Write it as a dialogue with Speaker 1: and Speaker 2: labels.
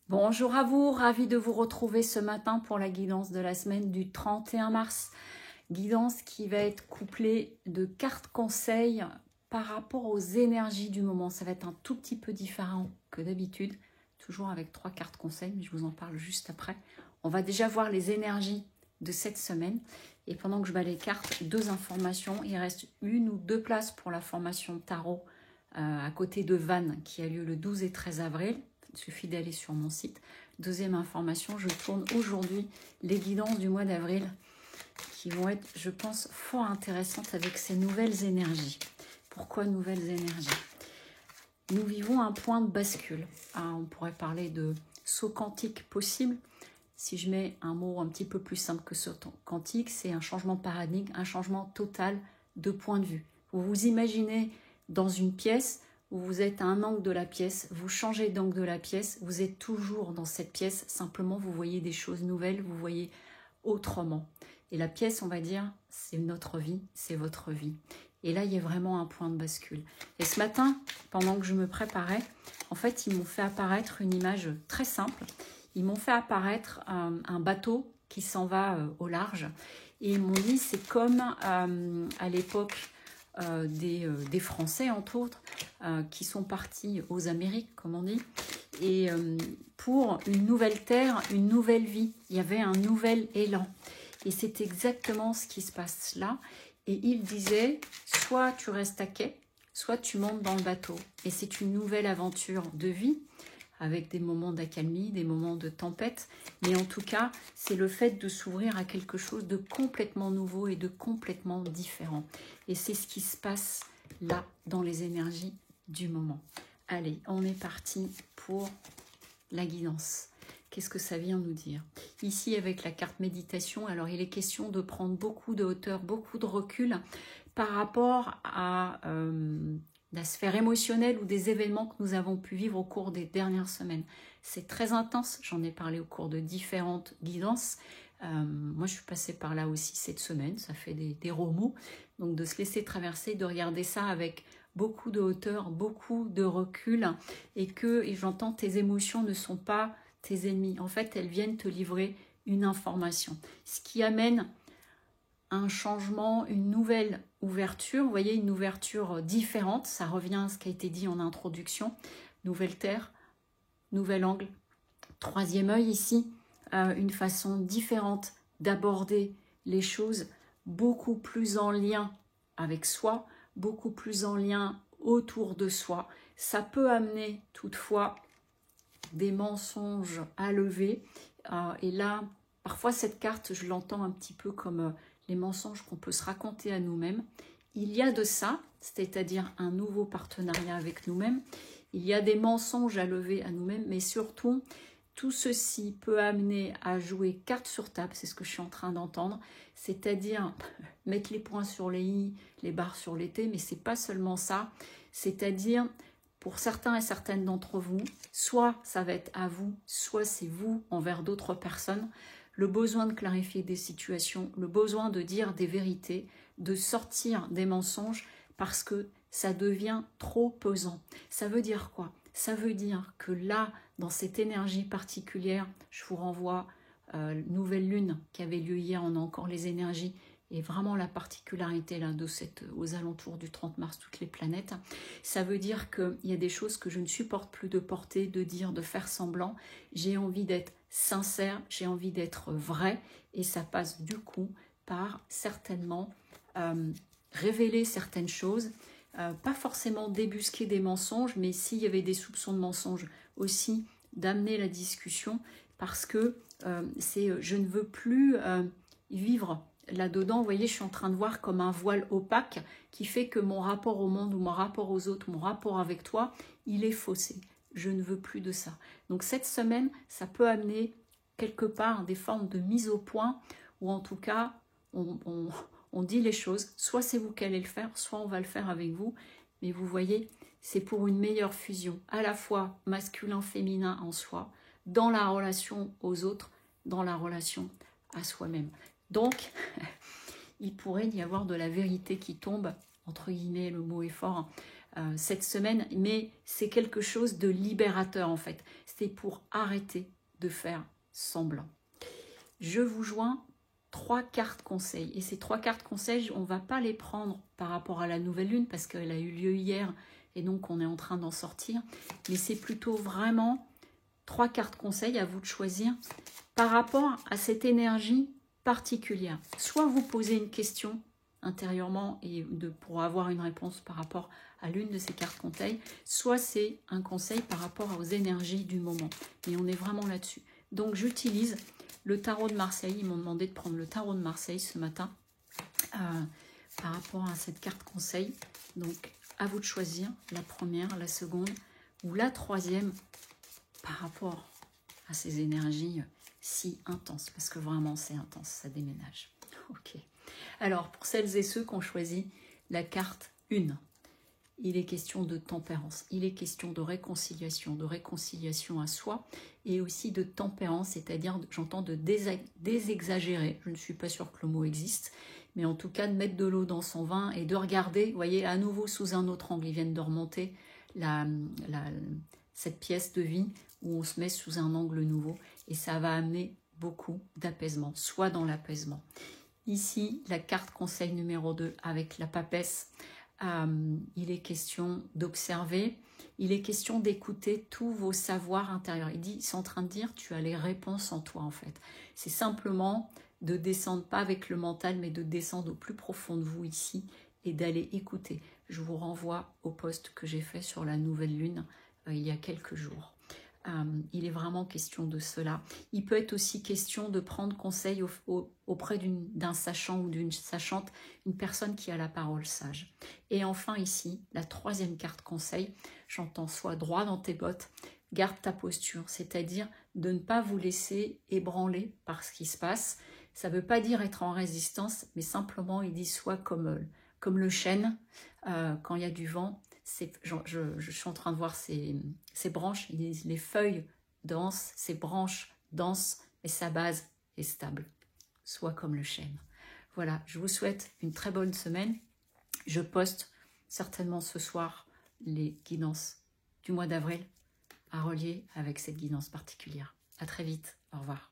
Speaker 1: Bonjour à vous, ravi de vous retrouver ce matin pour la guidance de la semaine du 31 mars. Guidance qui va être couplée de cartes conseils par rapport aux énergies du moment. Ça va être un tout petit peu différent que d'habitude, toujours avec 3 cartes conseils, mais je vous en parle juste après. On va déjà voir les énergies de cette semaine. Et pendant que je bats les cartes, 2 informations. Il reste 1 ou 2 places pour la formation tarot à côté de Vannes qui a lieu le 12 et 13 avril. Il suffit d'aller sur mon site. Deuxième information, je tourne aujourd'hui les guidances du mois d'avril qui vont être, je pense, fort intéressantes avec ces nouvelles énergies. Pourquoi nouvelles énergies? Nous vivons un point de bascule. On pourrait parler de saut quantique possible. Si je mets un mot un petit peu plus simple que saut quantique, c'est un changement de paradigme, un changement total de point de vue. Vous vous imaginez dans une pièce où vous êtes à un angle de la pièce, vous changez d'angle de la pièce, vous êtes toujours dans cette pièce, simplement vous voyez des choses nouvelles, vous voyez autrement. Et la pièce, on va dire, c'est notre vie, c'est votre vie. Et là, il y a vraiment un point de bascule. Et ce matin, pendant que je me préparais, en fait, ils m'ont fait apparaître une image très simple. Ils m'ont fait apparaître un bateau qui s'en va au large. Et ils m'ont dit, c'est comme à l'époque des Français, entre autres, qui sont partis aux Amériques, comme on dit, et pour une nouvelle terre, une nouvelle vie. Il y avait un nouvel élan. Et c'est exactement ce qui se passe là. Et il disait, soit tu restes à quai, soit tu montes dans le bateau. Et c'est une nouvelle aventure de vie, avec des moments d'accalmie, des moments de tempête. Mais en tout cas, c'est le fait de s'ouvrir à quelque chose de complètement nouveau et de complètement différent. Et c'est ce qui se passe là, dans les énergies du moment. Allez, on est parti pour la guidance. Qu'est-ce que ça vient nous dire? Ici, avec la carte méditation, alors il est question de prendre beaucoup de hauteur, beaucoup de recul par rapport à la sphère émotionnelle ou des événements que nous avons pu vivre au cours des dernières semaines. C'est très intense, j'en ai parlé au cours de différentes guidances. Moi, je suis passée par là aussi cette semaine, ça fait des remous. Donc, de se laisser traverser, de regarder ça avec beaucoup de hauteur, beaucoup de recul, et j'entends, tes émotions ne sont pas tes ennemis. En fait, elles viennent te livrer une information. Ce qui amène un changement, une nouvelle ouverture. Vous voyez, une ouverture différente. Ça revient à ce qui a été dit en introduction. Nouvelle terre, nouvel angle. Troisième œil ici, une façon différente d'aborder les choses, beaucoup plus en lien avec soi, beaucoup plus en lien autour de soi. Ça peut amener toutefois des mensonges à lever. Et là, parfois cette carte, je l'entends un petit peu comme les mensonges qu'on peut se raconter à nous-mêmes. Il y a de ça, c'est-à-dire un nouveau partenariat avec nous-mêmes. Il y a des mensonges à lever à nous-mêmes, mais surtout, tout ceci peut amener à jouer carte sur table, c'est ce que je suis en train d'entendre, c'est-à-dire mettre les points sur les i, les barres sur les t, mais c'est pas seulement ça, c'est-à-dire pour certains et certaines d'entre vous, soit ça va être à vous, soit c'est vous envers d'autres personnes, le besoin de clarifier des situations, le besoin de dire des vérités, de sortir des mensonges parce que ça devient trop pesant. Ça veut dire quoi? Ça veut dire que là, dans cette énergie particulière, je vous renvoie nouvelle lune qui avait lieu hier, on a encore les énergies et vraiment la particularité là, aux alentours du 30 mars, toutes les planètes, ça veut dire qu'il y a des choses que je ne supporte plus de porter, de dire, de faire semblant. J'ai envie d'être sincère, j'ai envie d'être vrai, et ça passe du coup par certainement révéler certaines choses, pas forcément débusquer des mensonges, mais s'il y avait des soupçons de mensonges aussi, d'amener la discussion, parce que je ne veux plus vivre là-dedans. Vous voyez, je suis en train de voir comme un voile opaque qui fait que mon rapport au monde ou mon rapport aux autres, mon rapport avec toi, il est faussé. Je ne veux plus de ça. Donc cette semaine, ça peut amener quelque part des formes de mise au point, ou en tout cas, on dit les choses. Soit c'est vous qui allez le faire, soit on va le faire avec vous. Mais vous voyez, c'est pour une meilleure fusion, à la fois masculin-féminin en soi, dans la relation aux autres, dans la relation à soi-même. Donc, il pourrait y avoir de la vérité qui tombe, entre guillemets, le mot est fort, cette semaine, mais c'est quelque chose de libérateur en fait. C'est pour arrêter de faire semblant. Je vous joins 3 cartes conseils. Et ces 3 cartes conseils, on ne va pas les prendre par rapport à la nouvelle lune parce qu'elle a eu lieu hier et donc on est en train d'en sortir. Mais c'est plutôt vraiment 3 cartes conseils, à vous de choisir par rapport à cette énergie particulière. Soit vous posez une question intérieurement et pour avoir une réponse par rapport à l'une de ces cartes conseils, soit c'est un conseil par rapport aux énergies du moment. Et on est vraiment là-dessus. Donc j'utilise le tarot de Marseille. Ils m'ont demandé de prendre le tarot de Marseille ce matin par rapport à cette carte conseil. Donc à vous de choisir la première, la seconde ou la troisième par rapport à ces énergies si intenses. Parce que vraiment c'est intense, ça déménage. Ok. Alors pour celles et ceux qui ont choisi la carte 1, il est question de tempérance, il est question de réconciliation à soi et aussi de tempérance, c'est-à-dire, j'entends, de désexagérer. Je ne suis pas sûre que le mot existe, mais en tout cas de mettre de l'eau dans son vin et de regarder, vous voyez, à nouveau sous un autre angle. Ils viennent de remonter cette pièce de vie où on se met sous un angle nouveau et ça va amener beaucoup d'apaisement, soit dans l'apaisement. Ici, la carte conseil numéro 2 avec la papesse. Il est question d'observer, il est question d'écouter tous vos savoirs intérieurs. Ils sont en train de dire, tu as les réponses en toi en fait. C'est simplement de descendre, pas avec le mental, mais de descendre au plus profond de vous ici et d'aller écouter. Je vous renvoie au post que j'ai fait sur la nouvelle lune il y a quelques jours. Il est vraiment question de cela. Il peut être aussi question de prendre conseil auprès d'un sachant ou d'une sachante, une personne qui a la parole sage. Et enfin ici, la troisième carte conseil, j'entends, sois droit dans tes bottes, garde ta posture, c'est-à-dire de ne pas vous laisser ébranler par ce qui se passe. Ça ne veut pas dire être en résistance, mais simplement il dit sois comme le chêne quand il y a du vent. Je suis en train de voir ces branches, les feuilles dansent, ces branches dansent, et sa base est stable. Soit comme le chêne. Voilà, je vous souhaite une très bonne semaine. Je poste certainement ce soir les guidances du mois d'avril à relier avec cette guidance particulière. À très vite, au revoir.